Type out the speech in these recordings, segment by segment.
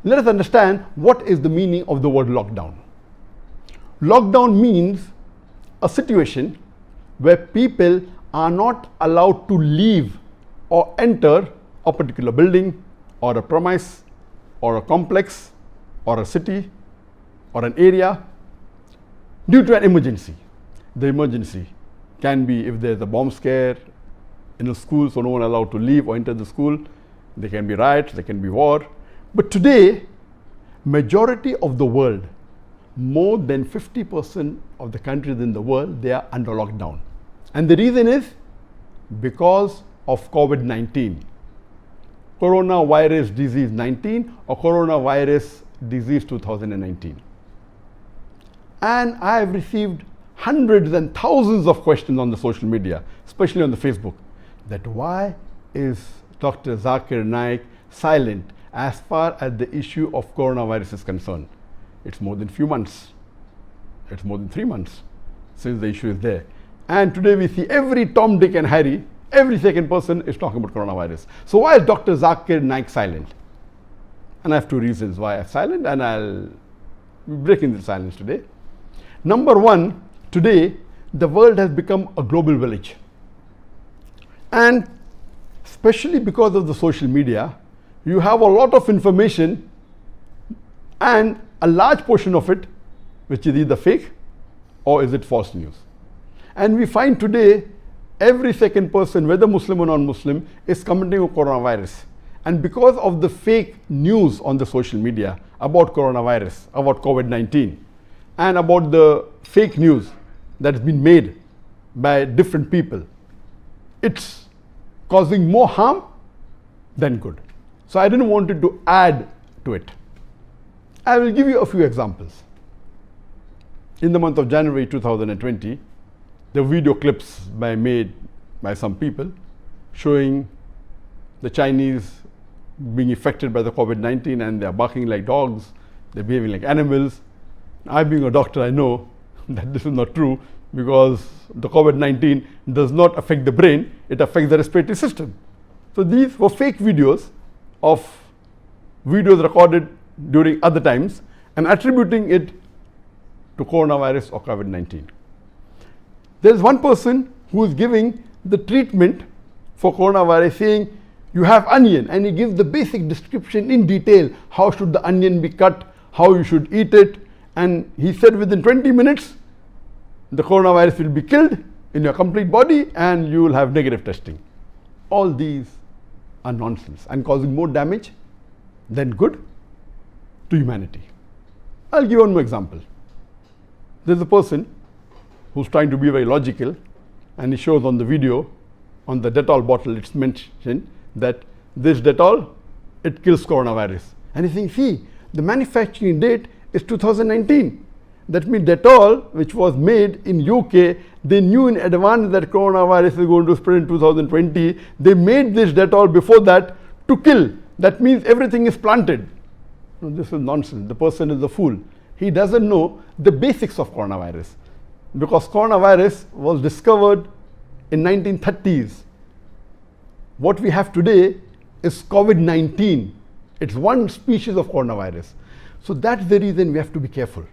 let us understand what is the meaning of the word lockdown. Lockdown means a situation where people are not allowed to leave or enter a particular building or a premise or a complex or a city or an area due to an emergency. The emergency can be if there's a bomb scare in a school, so no one allowed to leave or enter the school. There can be riots, there can be war. But today, majority of the world, more than 50% of the countries in the world, they are under lockdown. And the reason is because of COVID-19. Coronavirus disease 19 or coronavirus disease 2019. And I have received hundreds and thousands of questions on the social media, especially on the Facebook, that why is Dr. Zakir Naik silent as far as the issue of coronavirus is concerned? It's more than few months. It's more than 3 months since the issue is there. And today we see every Tom, Dick and Harry, every second person is talking about coronavirus. So why is Dr. Zakir Naik silent? And I have two reasons why I'm silent, and I'll be breaking the silence today. Number one, today the world has become a global village. And especially because of the social media, you have a lot of information, and a large portion of it which is either fake or is it false news. And we find today every second person, whether Muslim or non-Muslim, is commenting on coronavirus. And because of the fake news on the social media about coronavirus, about COVID-19, and about the fake news that has been made by different people, it's causing more harm than good. So I didn't want to add to it. I will give you a few examples. In the month of January 2020, the video clips made by some people showing the Chinese being affected by the COVID-19, and they're barking like dogs, they're behaving like animals. I, being a doctor, I know that this is not true, because the COVID-19 does not affect the brain, it affects the respiratory system. So these were fake videos of videos recorded during other times and attributing it to coronavirus or COVID-19. There is one person who is giving the treatment for coronavirus, saying you have onion, and he gives the basic description in detail. How should the onion be cut, how you should eat it, and he said within 20 minutes the coronavirus will be killed in your complete body and you will have negative testing. All these are nonsense and causing more damage than good to humanity. I'll give one more example. There's a person who's trying to be very logical, and he shows on the video, on the Dettol bottle, it's mentioned that this Dettol, it kills coronavirus. And he's saying, see, the manufacturing date is 2019. That means Dettol, which was made in UK, they knew in advance that coronavirus is going to spread in 2020. They made this Dettol before that to kill. That means everything is planted. No, this is nonsense. The person is a fool. He doesn't know the basics of coronavirus, because coronavirus was discovered in 1930s. What we have today is COVID-19. It's one species of coronavirus. So that's the reason we have to be careful.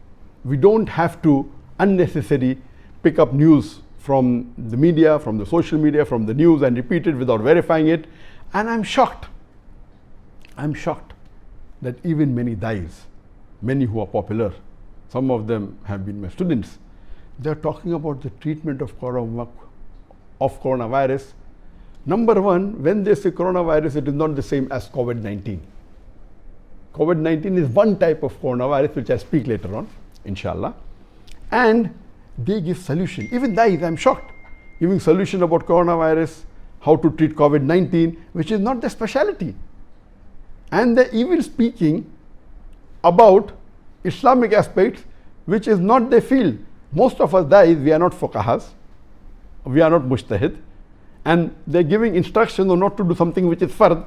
We don't have to unnecessarily pick up news from the media, from the social media, from the news, and repeat it without verifying it. And I'm shocked that even many dais, many who are popular, some of them have been my students, they're talking about the treatment of coronavirus. Number one, when they say coronavirus, it is not the same as COVID-19. COVID-19 is one type of coronavirus, which I speak later on, inshallah. And they give solution. Even dais, I'm shocked, giving solution about coronavirus, how to treat COVID-19, which is not their specialty. And they're even speaking about Islamic aspects, which is not their field. Most of us dais, we are not fuqahas, we are not mujtahid, and they're giving instructions on not to do something which is fard.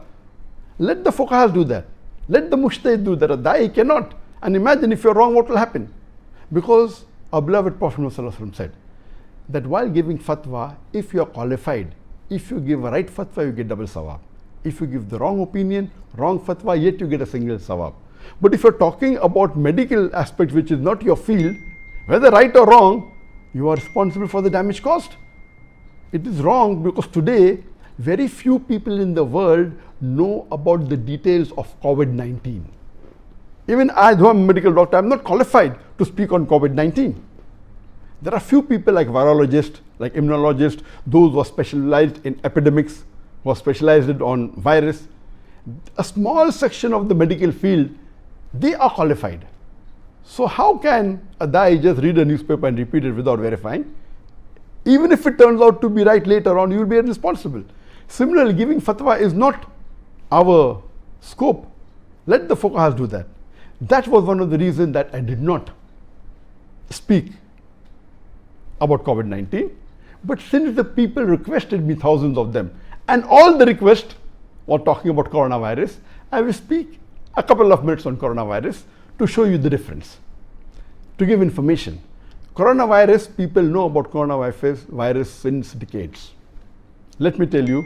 Let the fuqahas do that. Let the mujtahid do that. A dai cannot. And imagine if you're wrong, what will happen? Because our beloved Prophet ﷺ said that while giving fatwa, if you are qualified, if you give a right fatwa, you get double sawab. If you give the wrong opinion, wrong fatwa, yet you get a single sawab. But if you're talking about medical aspect, which is not your field, whether right or wrong, you are responsible for the damage caused. It is wrong because today, very few people in the world know about the details of COVID-19. Even I, though I'm a medical doctor, I'm not qualified to speak on COVID-19. There are few people like virologists, like immunologists, those who are specialized in epidemics, who are specialized on virus. A small section of the medical field, they are qualified. So how can a guy just read a newspaper and repeat it without verifying? Even if it turns out to be right later on, you will be responsible. Similarly, giving fatwa is not our scope. Let the fuqahas do that. That was one of the reasons that I did not speak about COVID-19. But since the people requested me, thousands of them, and all the requests were talking about coronavirus, I will speak a couple of minutes on coronavirus to show you the difference, to give information. Coronavirus, people know about coronavirus since decades. Let me tell you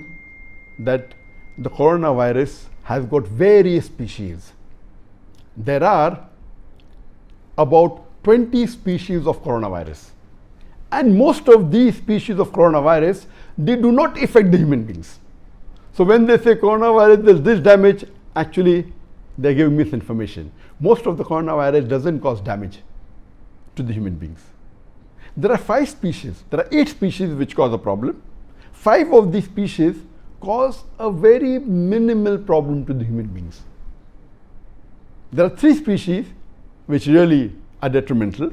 that the coronavirus has got various species. There are about 20 species of coronavirus. And most of these species of coronavirus, they do not affect the human beings. So when they say coronavirus, there's this damage, actually they're giving misinformation. Most of the coronavirus doesn't cause damage to the human beings. There are 5 species, there are 8 species which cause a problem. 5 of these species cause a very minimal problem to the human beings. There are 3 species which really are detrimental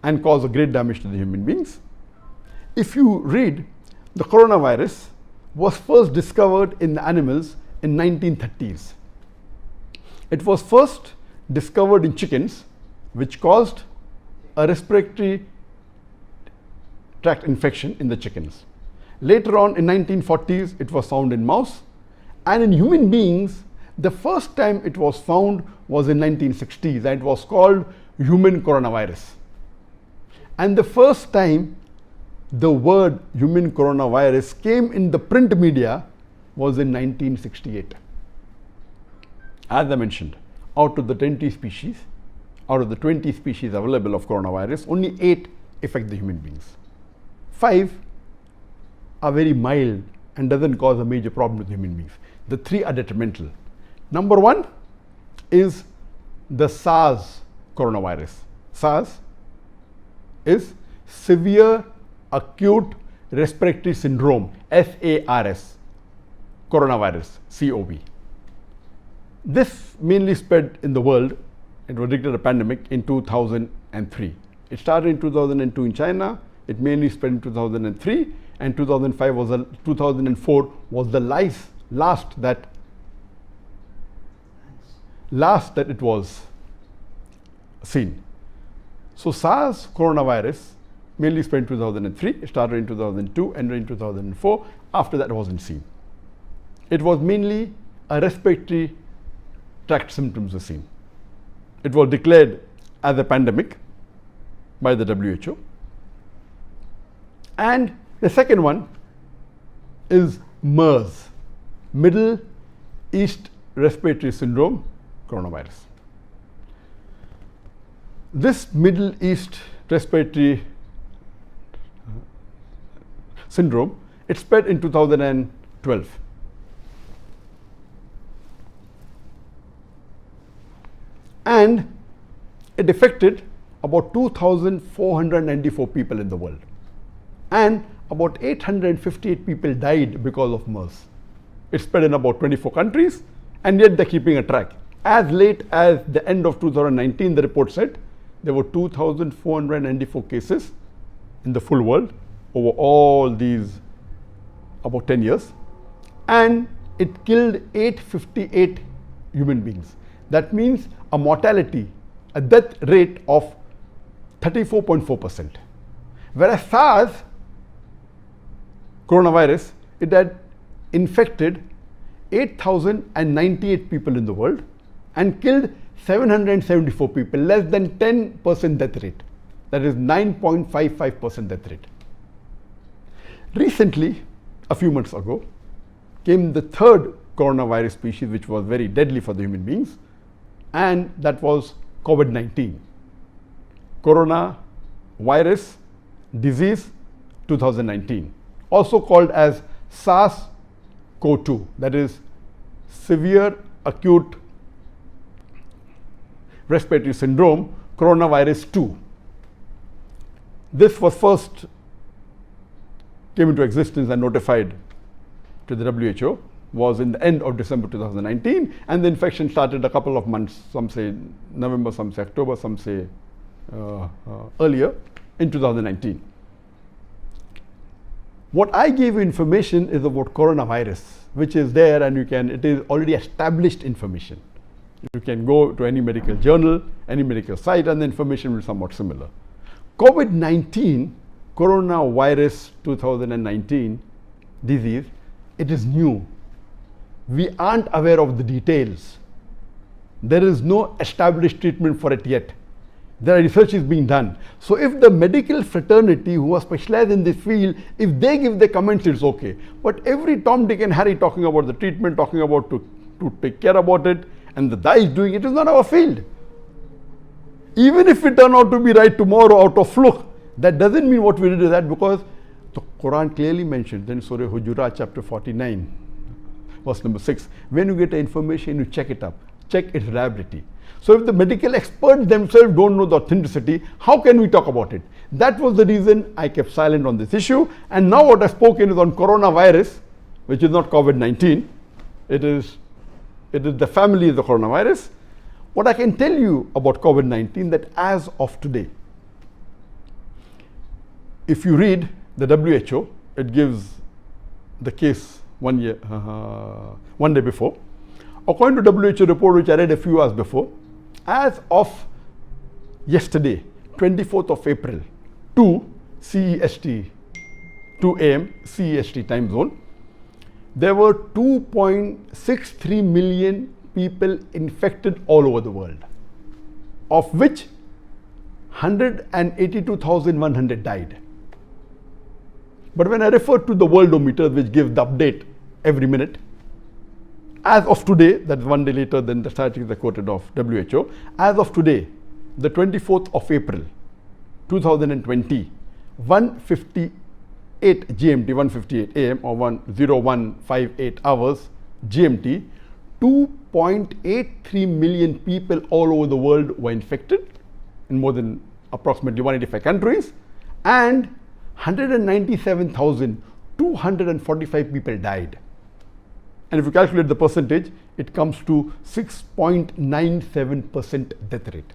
and cause a great damage to the human beings. If you read, the coronavirus was first discovered in the animals in 1930s. It was first discovered in chickens, which caused a respiratory tract infection in the chickens. Later on in 1940s, it was found in mouse, and in human beings, the first time it was found was in 1960s, and it was called human coronavirus. And the first time the word human coronavirus came in the print media was in 1968. As I mentioned, out of the 20 species, out of the 20 species available of coronavirus, only 8 affect the human beings. 5 are very mild and doesn't cause a major problem to human beings. The 3 are detrimental. Number 1 is the SARS coronavirus. SARS is severe acute respiratory syndrome, SARS, coronavirus, COV. This mainly spread in the world. It was declared a pandemic in 2003. It started in 2002 in China. It mainly spread in 2003, and 2004 was the last that it was seen. So SARS coronavirus mainly spread in 2003. It started in 2002 and in 2004. After that, it wasn't seen. It was mainly a respiratory tract symptoms were seen. It was declared as a pandemic by the WHO. And the second one is MERS, Middle East Respiratory Syndrome coronavirus. This Middle East Respiratory Syndrome, it spread in 2012. And it affected about 2,494 people in the world. And about 858 people died because of MERS. It spread in about 24 countries, and yet they're keeping a track. As late as the end of 2019, the report said there were 2,494 cases in the full world over all these about 10 years, and it killed 858 human beings. That means a mortality, a death rate of 34.4%. Whereas SARS coronavirus, it had infected 8,098 people in the world and killed 774 people, less than 10% death rate. That is 9.55% death rate. Recently, a few months ago, came the third coronavirus species, which was very deadly for the human beings, and that was COVID-19. Corona virus disease 2019, also called as SARS-CoV-2, that is severe acute respiratory syndrome coronavirus 2. This was first came into existence and notified to the WHO was in the end of December 2019, and the infection started a couple of months, some say November, some say October, some say earlier in 2019. What I gave you information is about coronavirus, which is there, and it is already established information. You can go to any medical journal, any medical site, and the information will be somewhat similar. COVID-19, coronavirus 2019 disease, it is new. We aren't aware of the details. There is no established treatment for it yet. There are researches being done. So if the medical fraternity who are specialized in this field, if they give their comments, it's okay. But every Tom, Dick and Harry talking about the treatment, talking about to take care about it, and the guy is doing it, is not our field. Even if we turn out to be right tomorrow out of fluke, that doesn't mean what we did is that, because the Quran clearly mentioned in Surah Hujurat chapter 49, verse number 6, when you get the information, you check it up, check its reliability. So if the medical experts themselves don't know the authenticity, how can we talk about it? That was the reason I kept silent on this issue. And now what I've spoken is on coronavirus, which is not COVID-19. It is the family of the coronavirus. What I can tell you about COVID-19, that as of today, if you read the WHO, it gives the case 1 day before. According to WHO report, which I read a few hours before, as of yesterday, 24th of April, 2 CEST, 2 a.m. CEST time zone, there were 2.63 million people infected all over the world, of which 182,100 died. But when I refer to the Worldometer, which gives the update every minute, as of today, that's 1 day later than the statistics I quoted of WHO, as of today, the 24th of April, 2020, 1:58 GMT, 1:58 AM or 1:0158 hours GMT, 2.83 million people all over the world were infected in more than approximately 185 countries, and 197,245 people died. And if you calculate the percentage, it comes to 6.97% death rate.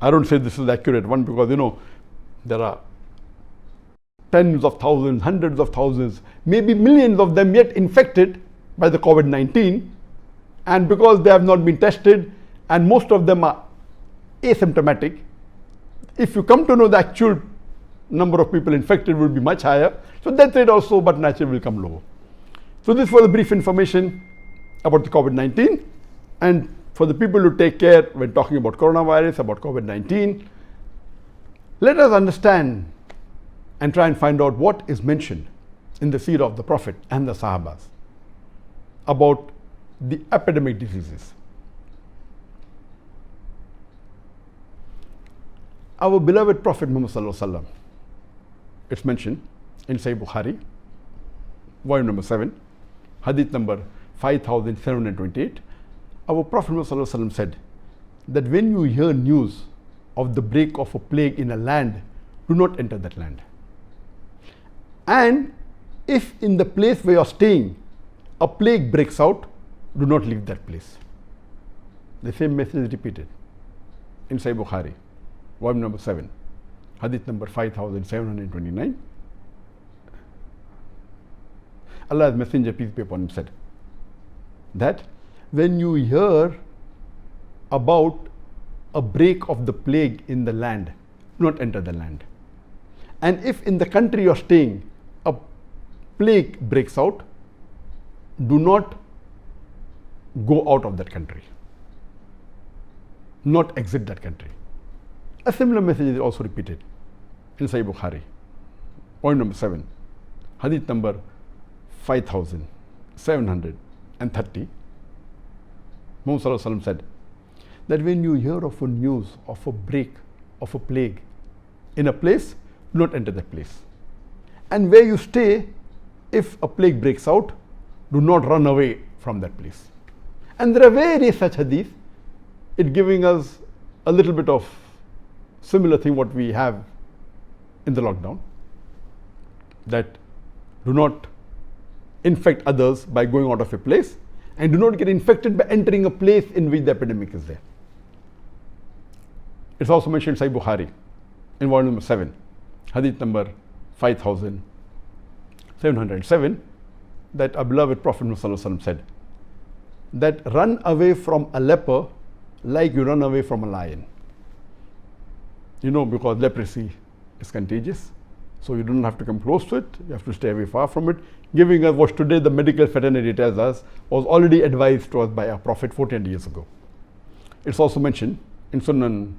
I don't say this is the accurate one because, there are tens of thousands, hundreds of thousands, maybe millions of them yet infected by the COVID-19. And because they have not been tested and most of them are asymptomatic, if you come to know the actual number of people infected will be much higher. So death rate also, but naturally will come lower. So this was a brief information about the COVID-19, and for the people to take care when talking about coronavirus, about COVID-19, let us understand and try and find out what is mentioned in the seerah of the Prophet and the Sahabas about the epidemic diseases. Our beloved Prophet Muhammad Sallallahu Alaihi Wasallam, it's mentioned in Sahih Bukhari, volume number 7, hadith number 5728. Our Prophet Muhammad Sallallahu Alaihi Wasallam said that when you hear news of the break of a plague in a land, do not enter that land. And if in the place where you are staying a plague breaks out, do not leave that place. The same message is repeated in Sahih Bukhari, volume number 7, hadith number 5729. Allah's Messenger, peace be upon him, said that when you hear about a break of the plague in the land, do not enter the land. And if in the country you are staying a plague breaks out, do not go out of that country, not exit that country. A similar message is also repeated in Sahih Bukhari, point number 7, hadith number 5730. Muhammad Sallallahu Alaihi Wasallam said that when you hear of a news of a break of a plague in a place, do not enter that place. And where you stay, if a plague breaks out, do not run away from that place. And there are various such hadith, it giving us a little bit of similar thing what we have in the lockdown, that do not infect others by going out of a place, and do not get infected by entering a place in which the epidemic is there. It's also mentioned in Sahih Bukhari in volume number 7, hadith number 5707, that our beloved Prophet Muhammad said that run away from a leper like you run away from a lion. You know, because leprosy is contagious, so you don't have to come close to it, you have to stay away far from it, giving us what today the medical fraternity tells us was already advised to us by our Prophet 14 years ago. It's also mentioned in Sunan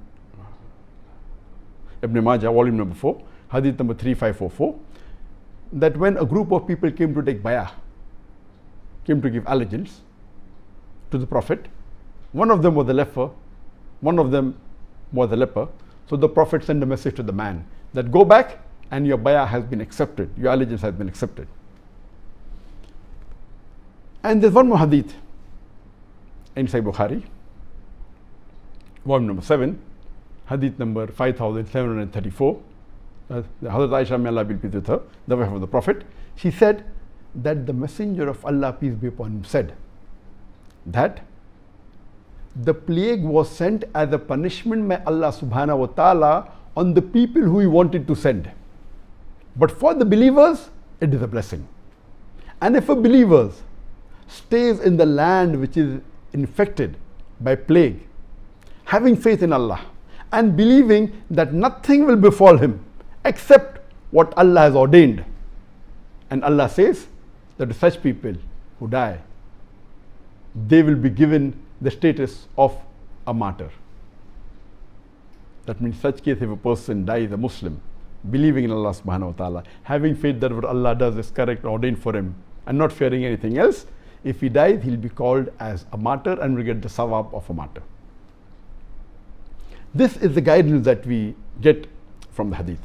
Ibn Majah, volume number 4, hadith number 3544, that when a group of people came to take bayah, came to give allegiance to the Prophet, one of them was the leper, one of them was the leper. So the Prophet sent a message to the man that go back and your bayah has been accepted, your allegiance has been accepted. And there's one more hadith in Sahih Bukhari, volume number 7, hadith number 5734. Hazrat Aisha, may Allah be pleased with her, the wife of the Prophet, she said that the Messenger of Allah, peace be upon him, said that the plague was sent as a punishment by Allah subhanahu wa ta'ala on the people who he wanted to send. But for the believers, it is a blessing. And if a believer stays in the land which is infected by plague, having faith in Allah and believing that nothing will befall him except what Allah has ordained, and Allah says that to such people who die, they will be given the status of a martyr. That means such case if a person dies a Muslim, believing in Allah subhanahu wa ta'ala, having faith that what Allah does is correct, ordained for him, and not fearing anything else, if he dies, he'll be called as a martyr and will get the sawab of a martyr. This is the guidance that we get from the hadith.